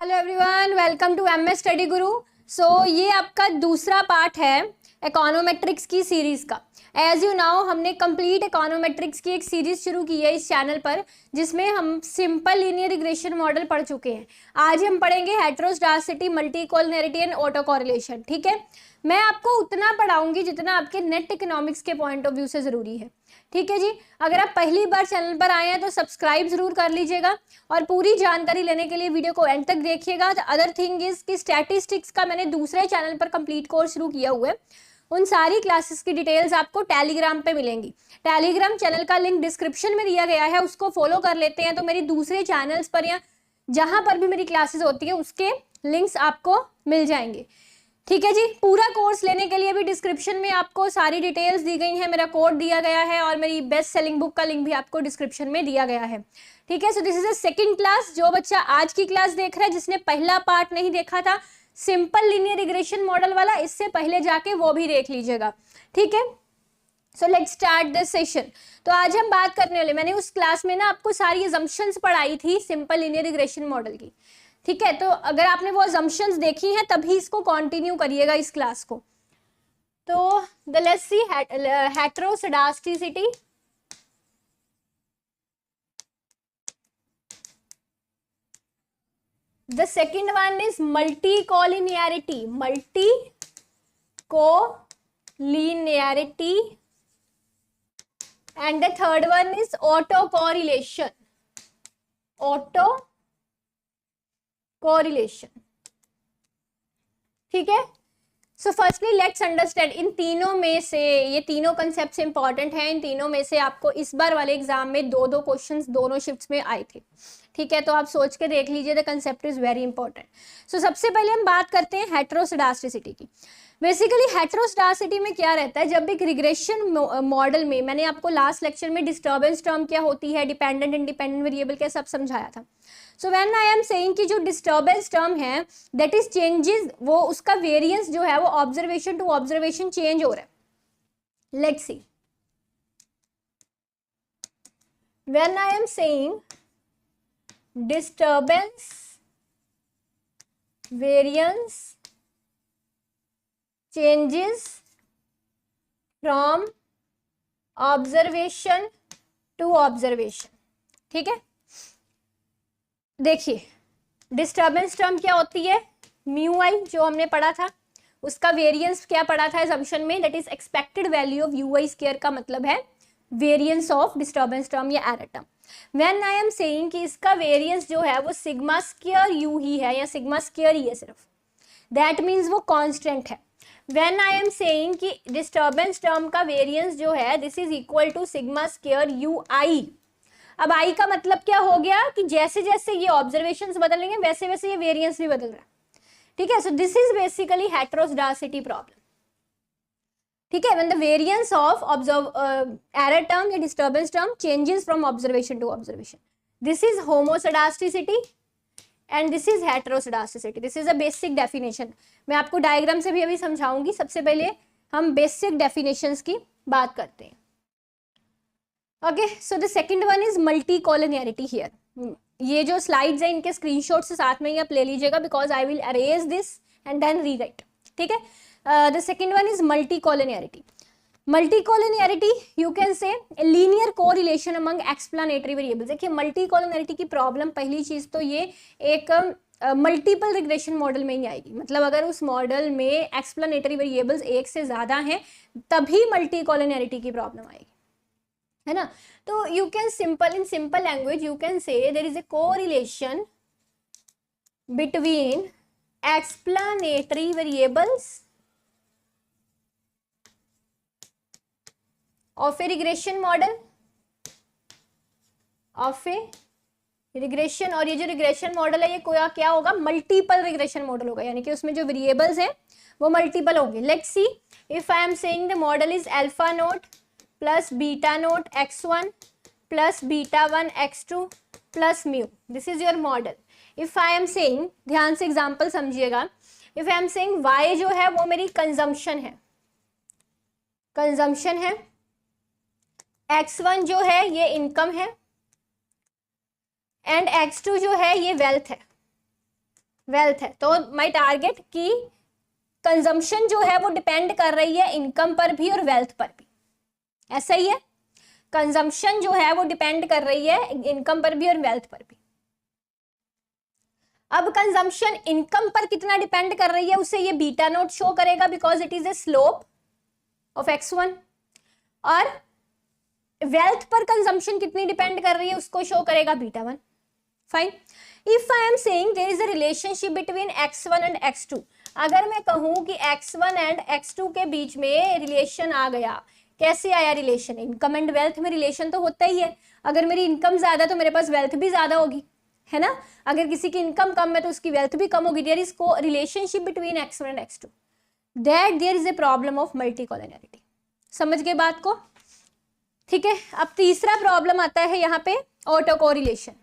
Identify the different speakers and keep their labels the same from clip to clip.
Speaker 1: Hello everyone, welcome to MS study Guru. ये आपका दूसरा पार्ट है इकोनोमेट्रिक्स की सीरीज का। एज यू नाउ हमने कंप्लीट इकोनोमेट्रिक्स की एक सीरीज शुरू की है इस चैनल पर, जिसमें हम सिंपल लीनियर रिग्रेशन मॉडल पढ़ चुके हैं। आज हम पढ़ेंगे heteroscedasticity, multi collinearity and auto correlation. ठीक है, मैं आपको उतना पढ़ाऊंगी जितना आपके नेट इकोनॉमिक्स के पॉइंट ऑफ व्यू से जरूरी है। ठीक है जी, अगर आप पहली बार चैनल पर आए हैं तो सब्सक्राइब जरूर कर लीजिएगा और पूरी जानकारी लेने के लिए वीडियो को एंड तक देखिएगा। अदर थिंग इज कि स्टैटिस्टिक्स का मैंने दूसरे चैनल पर कंप्लीट कोर्स शुरू किया हुआ है। उन सारी क्लासेस की डिटेल्स आपको टेलीग्राम पे मिलेंगी। टेलीग्राम चैनल का लिंक डिस्क्रिप्शन में दिया गया है, उसको फॉलो कर लेते हैं तो मेरी दूसरे चैनल्स पर या जहां पर भी मेरी क्लासेस होती है उसके लिंक्स आपको मिल जाएंगे। ठीक है जी, पूरा कोर्स लेने के लिए भी डिस्क्रिप्शन में आपको सारी डिटेल्स दी गई हैं, मेरा कोड दिया गया है और मेरी बेस्ट सेलिंग बुक का लिंक भी आपको डिस्क्रिप्शन में दिया गया है। ठीक है, so this is a second class. जो बच्चा आज की क्लास देख रहा है, जिसने पहला पार्ट नहीं देखा था सिंपल लीनियर रिग्रेशन मॉडल वाला, इससे पहले जाके वो भी देख लीजिएगा। ठीक है, so let's start this session. तो आज हम बात करने वाले, मैंने उस क्लास में ना आपको सारी असम्पशंस पढ़ाई थी सिंपल लीनियर रिग्रेशन मॉडल की। ठीक है, तो अगर आपने वो असम्पशंस देखी हैं तभी इसको कंटिन्यू करिएगा इस क्लास को। तो the let's see heteroscedasticity, the second one is multicollinearity, and the third one is autocorrelation, ठीक है। सो फर्स्टली लेट्स अंडरस्टैंड, इन तीनों में से ये तीनों कंसेप्ट इंपॉर्टेंट हैं। इन तीनों में से आपको इस बार वाले एग्जाम में दो दो क्वेश्चंस दोनों शिफ्ट्स में आए थे। ठीक है, तो आप सोच के देख लीजिए, the concept is very important. So सबसे पहले हम बात करते हैं हेटेरोस्डास्टिसिटी की। बेसिकली हेटेरोस्डास्टिसिटी में क्या रहता है, जब एक रिग्रेशन मॉडल में, मैंने आपको लास्ट लेक्चर में डिस्टर्बेंस टर्म क्या होती है, डिपेंडेंट इंडिपेंडेंट वेरिएबल क्या, सब समझाया था। So when I am saying कि जो डिस्टर्बेंस टर्म है दैट इज चेंजेस, वो उसका वेरिएंस जो है वो ऑब्जर्वेशन टू ऑब्जर्वेशन चेंज हो रहा है। Let's see, when I am saying disturbance variance changes from observation to observation। ठीक है, देखिए डिस्टर्बेंस टर्म क्या होती है, म्यू आई जो हमने पढ़ा था, उसका वेरिएंस क्या पढ़ा था असम्पशन में, that is expected value of you I square, का मतलब है वेरिएंस ऑफ डिस्टर्बेंस टर्म या error term. When I am saying कि इसका वेरिएंस जो है वो सिग्मा स्क्वायर यू ही है या सिग्मा स्क्वायर ही है सिर्फ, दैट मीन्स वो कांस्टेंट है। व्हेन आई एम सेइंग कि डिस्टर्बेंस टर्म का वेरिएंस जो है this is equal to sigma square u i. अब आई का मतलब क्या हो गया कि जैसे जैसे ये ऑब्जर्वेशंस बदलेंगे वैसे वैसे ये वेरिएंस भी बदल रहा है। ठीक है, so this is basically heteroscedasticity problem. ठीक है, when the variance of error term या disturbance term changes from observation to observation, this is homoscedasticity and this is heteroscedasticity। this is a basic definition। मैं आपको diagram से भी अभी समझाऊंगी। सबसे पहले हम बेसिक डेफिनेशंस की बात करते हैं। Okay, so the second one is multi collinearity here. ये जो स्लाइड्स हैं इनके स्क्रीनशॉट से साथ में ही आप ले लीजिएगा, because I will arrange this and then rewrite. ठीक है, the second one is multicollinearity। multicollinearity you can say a linear correlation among explanatory variables। देखिए multicollinearity की प्रॉब्लम, पहली चीज तो ये एक मल्टीपल रिग्रेशन मॉडल में ही आएगी। मतलब अगर उस मॉडल में एक्सप्लेनेटरी वेरिएबल्स एक से ज्यादा हैं तभी मल्टीकोलिनियरिटी की प्रॉब्लम आएगी, है ना। तो you can simple, in simple language you can say there is a correlation between explanatory variables of a regression model, of a regression। और ये जो रिग्रेशन मॉडल है ये क्या होगा, मल्टीपल रिग्रेशन मॉडल होगा, यानी कि उसमें जो वेरिएबल्स हैं वो मल्टीपल होंगे। Let's see, if I am saying the model is alpha note plus beta note x1 plus beta 1 x2 plus mu, this is your model. If I am saying, ध्यान से एग्जांपल समझिएगा, if I am saying y जो है वो मेरी consumption है, x1 जो है ये इनकम है एंड x2 जो है ये वेल्थ है। वेल्थ है। तो माय टारगेट की कंजम्पशन जो है वो डिपेंड कर रही है इनकम पर भी और वेल्थ पर भी, ऐसा ही है। कंजम्पशन जो है वो डिपेंड कर रही है इनकम पर भी और वेल्थ पर भी। अब कंजम्पशन इनकम पर कितना डिपेंड कर रही है उसे ये बीटा नोट शो करेगा, because it is a slope of x1। और वेल्थ पर कंजम्पशन कितनी डिपेंड कर रही है उसको शो करेगा beta 1। Fine. If I am saying there is a relationship between x1 and x2, अगर मैं कहूं कि x1 एंड x2 के बीच में रिलेशन आ गया, कैसे आया रिलेशन? इनकम एंड वेल्थ में रिलेशन तो होता ही है। अगर मेरी इनकम ज्यादा तो मेरे पास वेल्थ भी ज्यादा होगी, है ना। अगर किसी की इनकम कम है तो उसकी वेल्थ भी कम होगी। There is co relationship between x1 and x2, that there is a problem of multicollinearity. समझ गए बात को? ठीक है। अब तीसरा प्रॉब्लम आता है यहाँ पे auto correlation.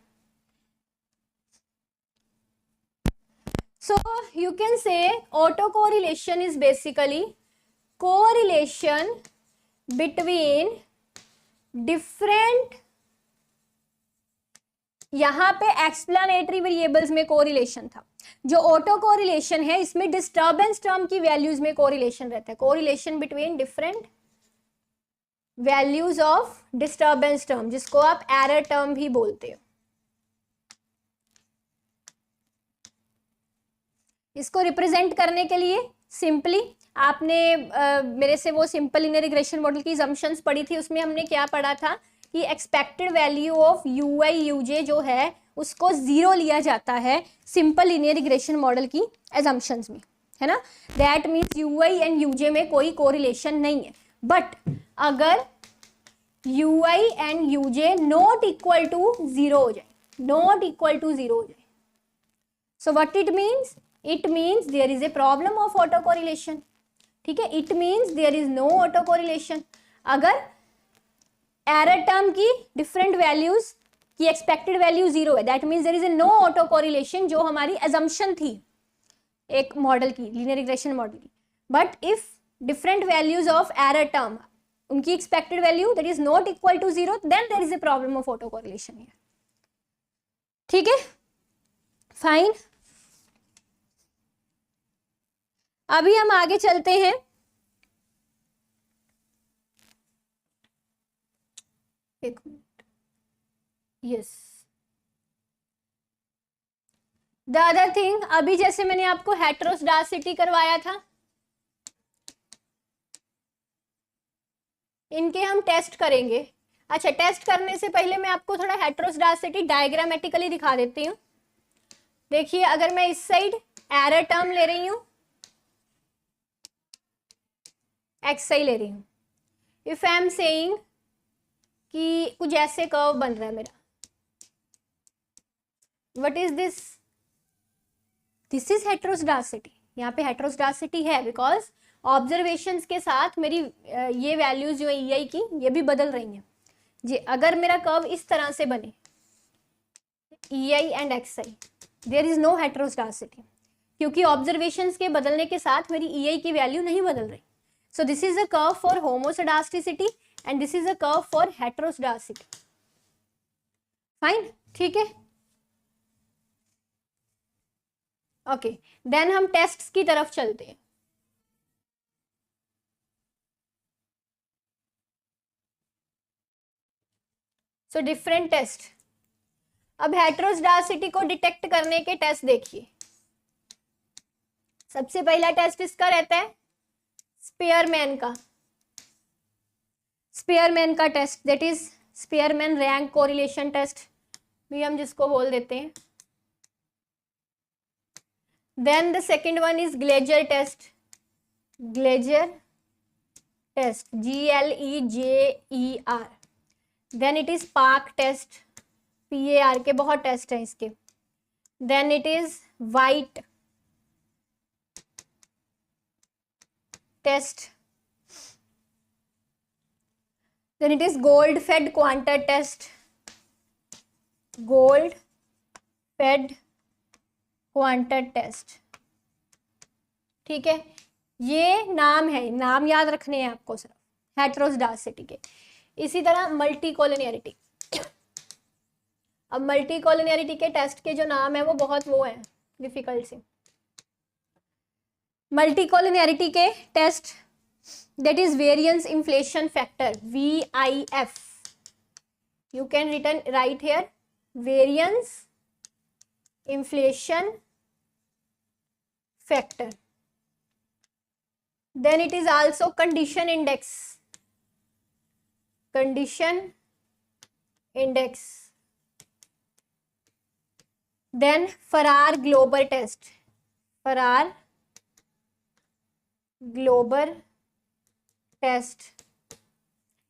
Speaker 1: So you can say autocorrelation is basically correlation between different, यहाँ पे एक्सप्लेनेटरी वेरिएबल्स में कोरिलेशन था। जो ऑटो कोरिलेशन है इसमें डिस्टर्बेंस टर्म की वैल्यूज में कोरिलेशन रहता है। Correlation between different values of disturbance term, जिसको आप एरर टर्म भी बोलते हो। इसको रिप्रेजेंट करने के लिए सिंपली आपने मेरे से वो सिंपल लिनियर रिग्रेशन मॉडल की असम्पशंस पढ़ी थी, उसमें हमने क्या पढ़ा था कि expected value of ui uj जो है उसको 0 लिया जाता है सिंपल लिनियर रिग्रेशन मॉडल की असम्पशंस में, है ना। That means ui and uj में कोई कोरिलेशन नहीं है। बट अगर ui and uj not equal to 0 हो जाए, नॉट इक्वल टू 0 हो जाए, so what it means? It means there is a problem of autocorrelation। ठीक है, it means there is no autocorrelation। अगर एरर टर्म की डिफरेंट वैल्यूज की expected value 0 है, that means there is a no autocorrelation, जो हमारी assumption थी एक मॉडल की, लीनियर रिग्रेशन मॉडल की। But if different values of error term, उनकी expected value that is not equal to 0, then there is a problem of autocorrelation here. ठीक है, fine. अभी हम आगे चलते हैं। एक minute, yes. The other thing, अभी जैसे मैंने आपको हेटेरोस्डासिटी करवाया था, इनके हम टेस्ट करेंगे। अच्छा, टेस्ट करने से पहले मैं आपको थोड़ा हेटेरोस्डासिटी डायग्रामेटिकली दिखा देती हूँ। देखिए, अगर मैं इस साइड एरर टर्म ले रही हूँ, xi ले रही हूँ, इफ आई एम सेइंग कि कुछ ऐसे कर्व बन रहा है मेरा, what is this? This is heteroscedasticity. यहाँ पे हेटेरोस्डासिटी है बिकॉज ऑब्जर्वेशंस के साथ मेरी ये वैल्यूज जो है ei की, ये भी बदल रही हैं जी। अगर मेरा कर्व इस तरह से बने ei and xi, there is no heteroscedasticity, क्योंकि ऑब्जर्वेशंस के बदलने के साथ मेरी ei की वैल्यू नहीं बदल रही। So this is a curve for homoscedasticity and this is a curve for heteroscedasticity. Fine, ठीक है। ओके, देन हम टेस्ट्स की तरफ चलते हैं। So different test. अब हेटेरोस्डासिटी को डिटेक्ट करने के टेस्ट देखिए। सबसे पहला टेस्ट इसका रहता है स्पेयरमैन का, स्पेयरमैन का test, that is Spearman rank correlation test भी हम जिसको बोल देते हैं। Then the second one is Glejser test, Glejser test, GLEJER। Then it is Park test, PAR के बहुत टेस्ट हैं इसके। Then it is White test, then it is gold fed quantum test, gold fed quantum test। ठीक है, ये नाम है, नाम याद रखने हैं आपको सिर्फ हेटेरोस्डासिटी के। इसी तरह मल्टीकोलिनियरिटी। अब मल्टीकोलिनियरिटी के टेस्ट के जो नाम है वो बहुत वो हैं, डिफिकल्ट से। मल्टीकोलिनियरिटी के test, that is variance inflation factor, VIF, you can write here variance inflation factor. Then it is also condition index, then Farrar Global test, Farrar Global test,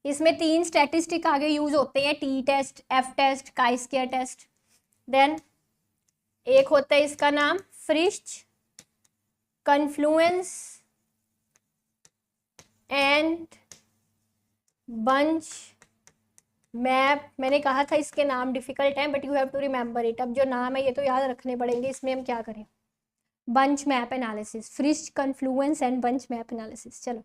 Speaker 1: इसमें 3 स्टैटिस्टिक आगे यूज होते हैं, T test, F test, chi square test. Then एक होता है इसका नाम Frisch confluence and bunch map. मैंने कहा था इसके नाम डिफिकल्ट हैं, but you have to remember it. अब जो नाम है ये तो याद रखने पड़ेंगे, इसमें हम क्या करें, bunch map analysis, Frisch confluence and bunch map analysis. चलो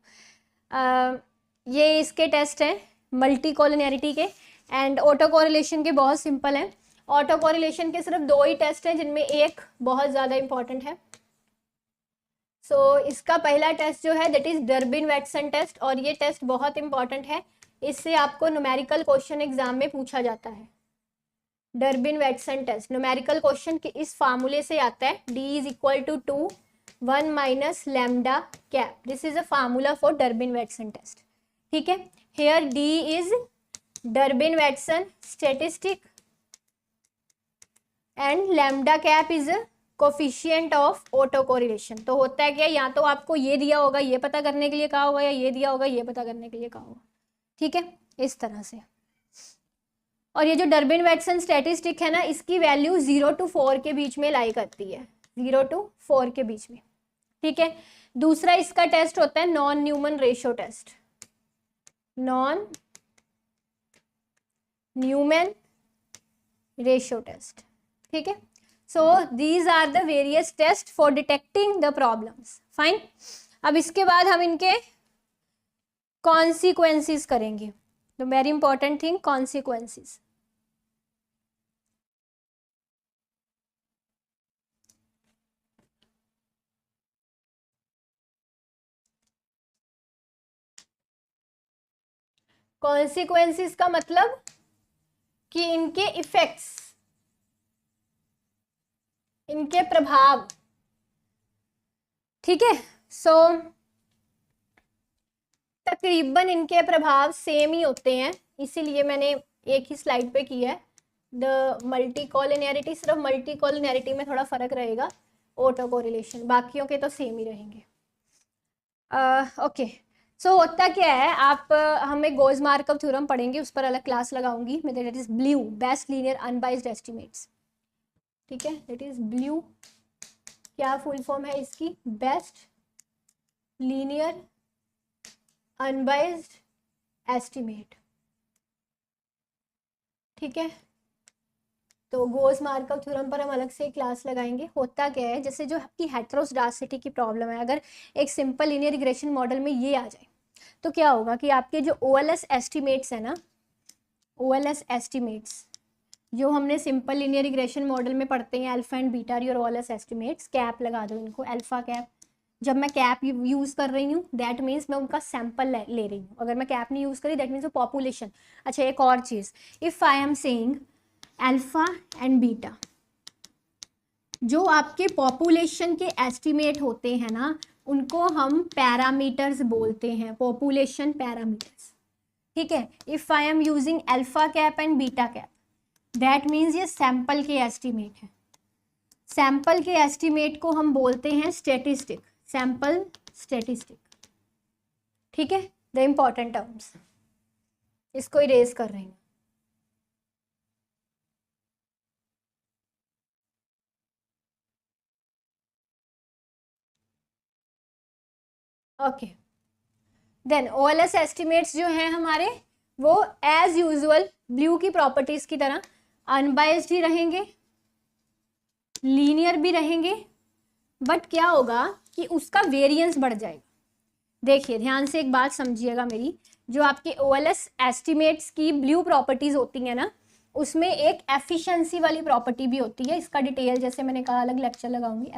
Speaker 1: ये इसके टेस्ट हैं मल्टी कोलिनियरिटी के। एंड ऑटो कोरिलेशन के बहुत सिंपल हैं। ऑटो कोरिलेशन के सिर्फ 2 ही टेस्ट हैं, जिनमें एक बहुत ज़्यादा इंपॉर्टेंट है। सो इसका पहला टेस्ट जो है दैट इज डर्बिन-वैटसन टेस्ट, और ये टेस्ट बहुत इंपॉर्टेंट है, इससे आपको न्यूमेरिकल क्वेश्चन एग्जाम में पूछा जाता है। डर्बिन-वैटसन टेस्ट न्यूमेरिकल क्वेश्चन के इस फार्मूले से आता है, D is equal to 2 1 minus lambda cap. This is a formula for Durbin Watson test. ठीक है, here D is Durbin Watson statistic and lambda cap is coefficient of auto correlation. तो होता है क्या, या तो आपको ये दिया होगा ये पता करने के लिए कहा होगा, या ये दिया होगा ये पता करने के लिए कहा होगा। ठीक है, इस तरह से। और ये जो डर्बिन-वैटसन स्टैटिस्टिक है ना, इसकी वैल्यू 0 to 4 के बीच में लाई करती है, 0 to 4 के बीच में। ठीक है, दूसरा इसका टेस्ट होता है von Neumann ratio test, von Neumann ratio test. ठीक है, so these are the various test for detecting the problems. Fine, अब इसके बाद हम इनके कॉन्सिक्वेंसेस करेंगे। The very important thing, consequences. Consequences का मतलब कि इनके इफेक्ट्स, इनके प्रभाव। ठीक है, सो तकरीबन इनके प्रभाव सेम ही होते हैं, इसीलिए मैंने एक ही स्लाइड पे किया है। द मल्टी कोलिनियरिटी, सिर्फ मल्टी कोलिनियरिटी में थोड़ा फर्क रहेगा, ऑटो कोरिलेशन बाकियों के तो सेम ही रहेंगे। ओके, सो होता क्या है, आप हमें गोज मार्कअप थ्योरम पढ़ेंगे, उस पर अलग क्लास लगाऊंगी मैं। That is blue, best linear unbiased estimates. ठीक है, दैट इज ब्लू, क्या फुल फॉर्म है इसकी, बेस्ट लीनियर अनबाइज्ड एस्टिमेट। ठीक है, तो गोज मार्कअप थ्योरम पर हम अलग से क्लास लगाएंगे। होता क्या है, जैसे जो आपकी हेटेरोस्डासिटी की प्रॉब्लम है, अगर एक सिंपल लीनियर रिग्रेशन मॉडल में ये आ जाए तो क्या होगा कि आपके जो OLS एस्टिमेट्स है ना, OLS एस्टिमेट्स जो हमने सिंपल लीनियर रिग्रेशन मॉडल में पढ़ते हैं, अल्फा एंड बीटा और OLS एस्टिमेट्स, कैप लगा दो इनको, अल्फा कैप। जब मैं कैप यूज़ कर रही हूँ दैट मीन्स मैं उनका सैंपल ले रही हूँ। अगर मैं कैप नहीं यूज़ करी दैट मीन्स वो पॉपुलेशन। अच्छा, एक और चीज़, if I am saying alpha and beta, जो आपके पॉपुलेशन के एस्टिमेट होते हैं ना, उनको हम पैरामीटर्स बोलते हैं, पॉपुलेशन पैरामीटर्स। ठीक है, if I am using alpha cap and beta cap, that means ये सैंपल के एस्टिमेट है। सैंपल के एस्टिमेट को हम बोलते हैं स्टैटिस्टिक, सैंपल स्टैटिस्टिक। ठीक है, द इंपॉर्टेंट टर्म्स, इसको इरेज कर रहे हैं। ओके, देन OLS एस्टिमेट्स जो हैं हमारे, वो एज यूजुअल ब्लू की प्रॉपर्टीज की तरह अनबाइज्ड ही रहेंगे, लीनियर भी रहेंगे, बट क्या होगा कि उसका वेरिएंस बढ़ जाएगा। देखिए ध्यान से एक बात समझिएगा मेरी, जो आपके OLS एस्टिमेट्स की ब्लू प्रॉपर्टीज होती हैं ना, उसमें एक एफिशिएंसी वाली प्रॉपर्टी भी होती है, इसका डिटेल जैसे मैंने कहा अलग लेक्चर लगाऊंगी।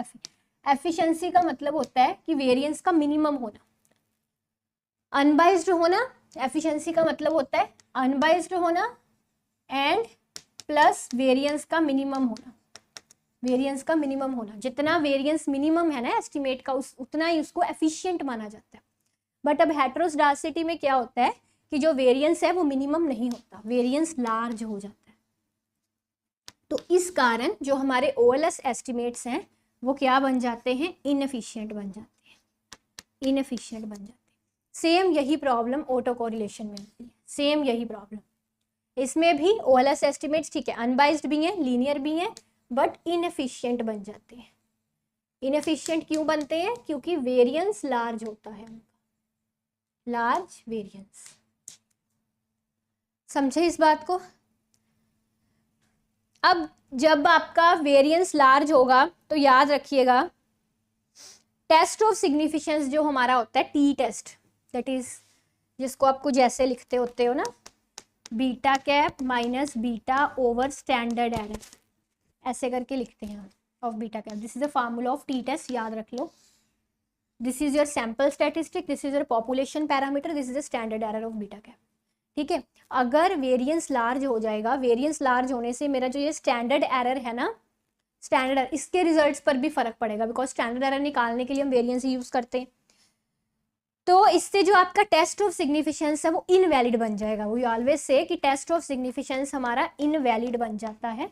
Speaker 1: एफिशिएंसी का मतलब होता है कि वेरिएंस का मिनिमम होना, अनबाइज्ड होना। एफिशिएंसी का मतलब होता है अनबाइज्ड होना एंड प्लस वेरिएंस का मिनिमम होना। वेरिएंस का मिनिमम होना, जितना वेरिएंस मिनिमम है ना एस्टिमेट का, उतना ही उसको एफिशिएंट माना जाता है। बट अब हेटेरोस्केडासिटी में क्या होता है कि जो वेरिएंस है वो मिनिमम नहीं होता, वेरिएंस लार्ज हो जाता है। तो इस कारण जो हमारे ओएलएस एस्टिमेट्स हैं वो क्या बन जाते हैं, इनएफिशिएंट बन जाते हैं, इनएफिशिएंट बन जाते हैं। सेम यही प्रॉब्लम ऑटो कोरिलेशन में होती है, सेम यही प्रॉब्लम इसमें भी। ओएलएस एस्टिमेट्स ठीक है अनबाइज्ड भी हैं, लीनियर भी हैं, बट इनएफिशिएंट बन जाते हैं। इनएफिशिएंट क्यों बनते हैं, क्योंकि वेरिएंस लार्ज होता है, लार्ज वेरिएंस। समझे इस बात को। अब जब आपका वेरिएंस लार्ज होगा तो याद रखिएगा टेस्ट ऑफ सिग्निफिकेंस जो हमारा होता है टी टेस्ट, दैट इज जिसको आप कुछ ऐसे लिखते होते हो ना, beta cap minus beta over standard error, ऐसे करके लिखते हैं of beta cap. This is a formula of t test, याद रख लो। This is your sample statistic, this is your population parameter, this is a standard error of beta cap. ठीक है, अगर वेरिएंस लार्ज हो जाएगा, वेरिएंस लार्ज होने से मेरा जो ये स्टैंडर्ड एरर है ना, स्टैंडर्ड एरर, इसके रिजल्ट्स पर भी फर्क पड़ेगा, बिकॉज स्टैंडर्ड एरर निकालने के लिए हम वेरिएंस यूज करते हैं। तो इससे जो आपका टेस्ट ऑफ सिग्निफिकेंस है वो इनवैलिड बन जाएगा। वी ऑलवेज से कि टेस्ट ऑफ सिग्निफिकेंस हमारा इनवैलिड बन जाता है।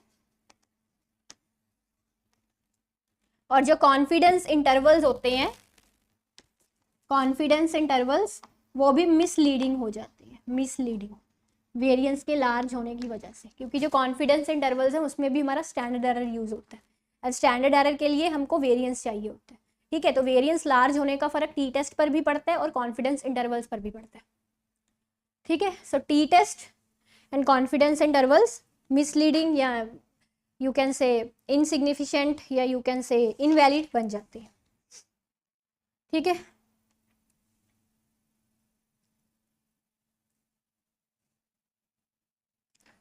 Speaker 1: और जो कॉन्फिडेंस इंटरवल्स होते हैं, कॉन्फिडेंस इंटरवल्स वो भी मिसलीडिंग हो जाते हैं, मिसलीडिंग वेरिएंस के लार्ज होने की वजह से, क्योंकि जो कॉन्फिडेंस इंटरवल्स है उसमें भी हमारा स्टैंडर्ड एरर यूज होता है, और स्टैंडर्ड एरर के लिए हमको वेरिएंस चाहिए होता है। ठीक है, तो वेरिएंस लार्ज होने का फर्क टी टेस्ट पर भी पड़ता है और कॉन्फिडेंस इंटरवल्स पर भी पड़ता है। ठीक है, so t test and confidence intervals misleading या यू कैन से इनसिग्निफिकेंट या यू कैन से इनवैलिड बन जाते हैं। ठीक है,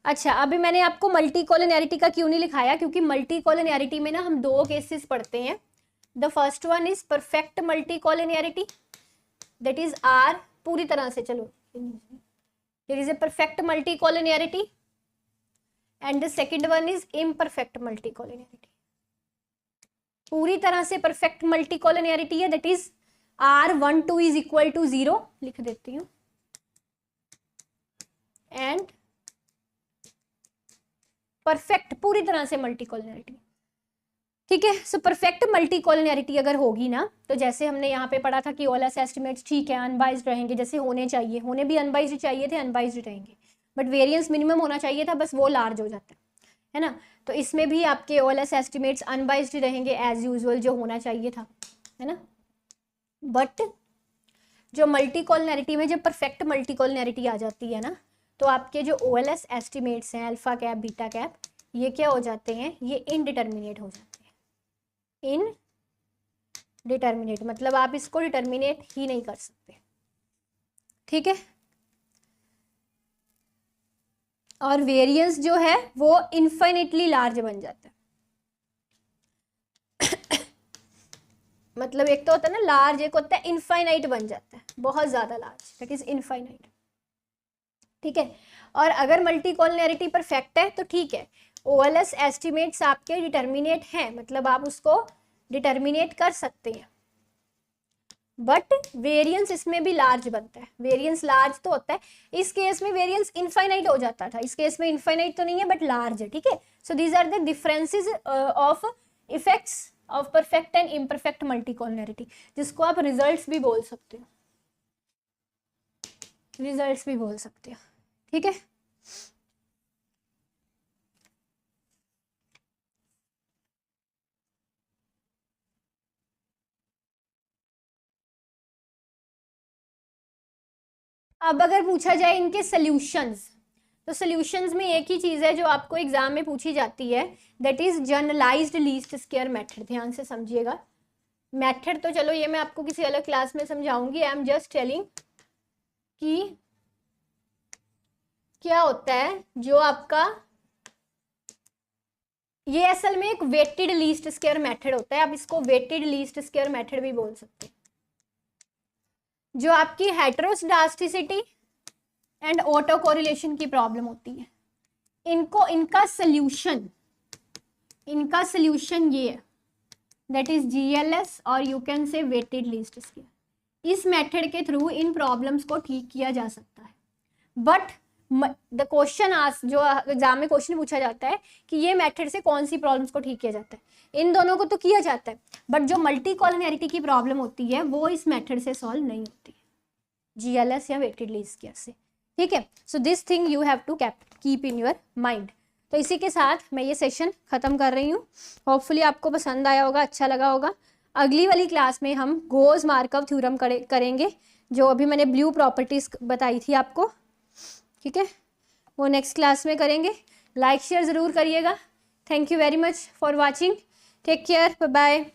Speaker 1: अच्छा अभी मैंने आपको मल्टी कोलिनियरिटी का क्यों नहीं लिखाया, क्योंकि मल्टी कोलिनियरिटी में ना हम दो केसेस पढ़ते हैं। The first one is perfect multi collinearity, that is or पूरी तरह से, चलो there is a perfect multi collinearity, and the second one is imperfect multi collinearity. पूरी तरह से परफेक्ट मल्टी कोलिनियरिटी है, that is R12 is equal to 0, लिख देती हूँ, एंड परफेक्ट पूरी तरह से मल्टी कोलिनियरिटी। ठीक है, सो परफेक्ट मल्टी कोलिनियरिटी अगर होगी ना, तो जैसे हमने यहाँ पे पढ़ा था कि ओएलएस एस्टिमेट्स ठीक है अनबाइज्ड रहेंगे, जैसे होने चाहिए, होने भी अनबाइज्ड चाहिए थे, अनबाइज्ड रहेंगे, बट वेरिएंस मिनिमम होना चाहिए था, बस वो लार्ज हो जाता है ना। तो इसमें भी आपके ओएलएस एस्टिमेट्स अनबाइज्ड रहेंगे एज यूजुअल, जो होना चाहिए था, है ना। बट जो मल्टी कोलिनियरिटी में जब परफेक्ट मल्टी कोलिनियरिटी आ जाती है ना, तो आपके जो ओएलएस एस्टिमेट्स हैं अल्फा कैप बीटा कैप, ये क्या हो जाते हैं, ये इनडिटर्मिनेट हो जाते हैं। इनडिटर्मिनेट मतलब आप इसको डिटर्मिनेट ही नहीं कर सकते। ठीक है, और वेरिएंस जो है वो इनफाइनेटली लार्ज बन जाता है। मतलब एक तो होता है ना लार्ज, एक होता है इनफाइनाइट बन जाता है, बहुत ज्यादा लार्ज, दैट इज इनफाइनाइट। ठीक है, और अगर मल्टी कोलिनियरिटी परफेक्ट है तो ठीक है, ओएलएस एस्टिमेट्स आपके डिटर्मिनेट हैं, मतलब आप उसको डिटर्मिनेट कर सकते हैं, बट वेरिएंस इसमें भी लार्ज बनता है। वेरिएंस लार्ज तो होता है, इस केस में वेरिएंस इनफाइनाइट हो जाता था, इस केस में इनफाइनाइट तो नहीं है बट लार्ज है। ठीक है, so these are the differences of effects of perfect and imperfect multi collinearity, जिसको आप रिजल्ट्स भी बोल सकते हो, रिजल्ट्स भी बोल सकते हो। ठीक है, अब अगर पूछा जाए इनके सॉल्यूशंस, तो सॉल्यूशंस में एक ही चीज है जो आपको एग्जाम में पूछी जाती है, that is generalized least square method. ध्यान से समझिएगा, मेथड तो चलो ये मैं आपको किसी अलग क्लास में समझाऊंगी, आई एम जस्ट टेलिंग कि क्या होता है जो आपका ये असल में एक वेटेड लीस्ट स्क्वायर मेथड होता है, आप इसको वेटेड लीस्ट स्क्वायर मेथड भी बोल सकते हैं। जो आपकी हेटेरोस्डास्टिसिटी एंड ऑटो कोरिलेशन की प्रॉब्लम होती है, इनका सोल्यूशन ये है, दैट इज GLS और you can say weighted least square. इस मेथड के थ्रू इन प्रॉब्लम्स को ठीक किया जा सकता है। बट द क्वेश्चन जो एग्जाम में क्वेश्चन पूछा जाता है कि ये मेथड से कौन सी प्रॉब्लम्स को ठीक किया जाता है, इन दोनों को तो किया जाता है, बट जो मल्टी कॉलिनियरिटी की प्रॉब्लम होती है वो इस मेथड से सॉल्व नहीं होती है, GLS या वेटेड लीस्ट स्क्वायर से। ठीक है, so this thing you have to keep in your mind. तो इसी के साथ मैं ये सेशन ख़त्म कर रही हूँ। होपफुली आपको पसंद आया होगा, अच्छा लगा होगा। अगली वाली क्लास में हम गोज मार्कव थ्योरम करेंगे, जो अभी मैंने ब्लू प्रॉपर्टीज बताई थी आपको। ठीक है, वो नेक्स्ट क्लास में करेंगे। लाइक शेयर ज़रूर करिएगा। Thank you very much for watching. Take care, bye bye.